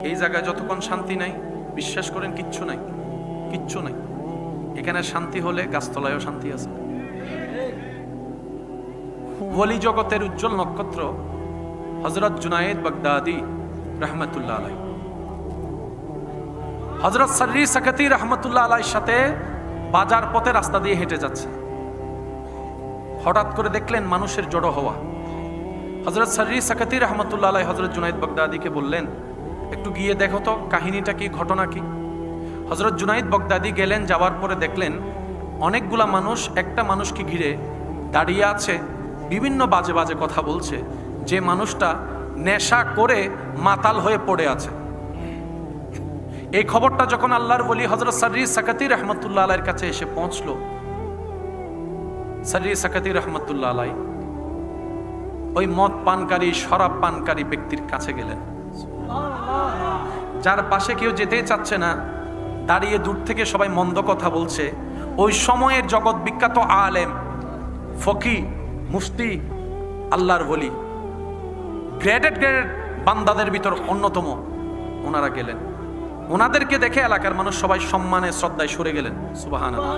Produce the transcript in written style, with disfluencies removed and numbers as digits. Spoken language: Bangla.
এই জায়গায় যতক্ষণ শান্তি নাই, বিশ্বাস করেন কিচ্ছু নাই, কিচ্ছু নাই। এখানে শান্তি হলে গাছতলায়ও শান্তি আছে। ওয়ালি জগতের উজ্জ্বল নক্ষত্র হযরত জুনায়েদ বাগদাদি রাহমাতুল্লাহ আলাইহি, হযরত সাররি সাকাতি রাহমাতুল্লাহ আলাইহির সাথে বাজার পথে রাস্তা দিয়ে হেঁটে যাচ্ছে। হঠাৎ করে দেখলেন মানুষের জড়ো হওয়া। হযরত সাররি সাকাতি রাহমাতুল্লাহ আলাইহি হযরত জুনায়েদ বাগদাদিকে বললেন, একটু গিয়ে দেখো তো কাহিনীটা কি, ঘটনা কি। হযরত জুনায়েদ বাগদাদি গেলেন, যাওয়ার পরে দেখলেন অনেকগুলা মানুষ একটা মানুষকে ঘিরে দাঁড়িয়ে আছে, বিভিন্ন বাজে বাজে কথা বলছে। যে মানুষটা নেশা করে মাতাল হয়ে পড়ে আছে। এই খবরটা যখন আল্লাহর ওলি হযরত সাররি সাকাতি রাহমাতুল্লাহ আলাইহির কাছে এসে পৌঁছলো, সাররি সাকাতি রাহমাতুল্লাহ আলাইহি ওই মদ পানকারী, শরাব পানকারী ব্যক্তির কাছে গেলেন, যার পাশে কেউ যেতেই চাচ্ছে না, দাঁড়িয়ে দূর থেকে সবাই মন্দ কথা বলছে। ওই সময়ের জগৎ বিখ্যাত আলেম, ফকি, মুফতি, আল্লাহর ওলি, গ্রেডেড বান্দাদের ভিতর অন্যতম। ওনারা গেলেন, ওনাদেরকে দেখে এলাকার মানুষ সবাই সম্মানে শ্রদ্ধায় সরে গেলেন। সুবহানাল্লাহ।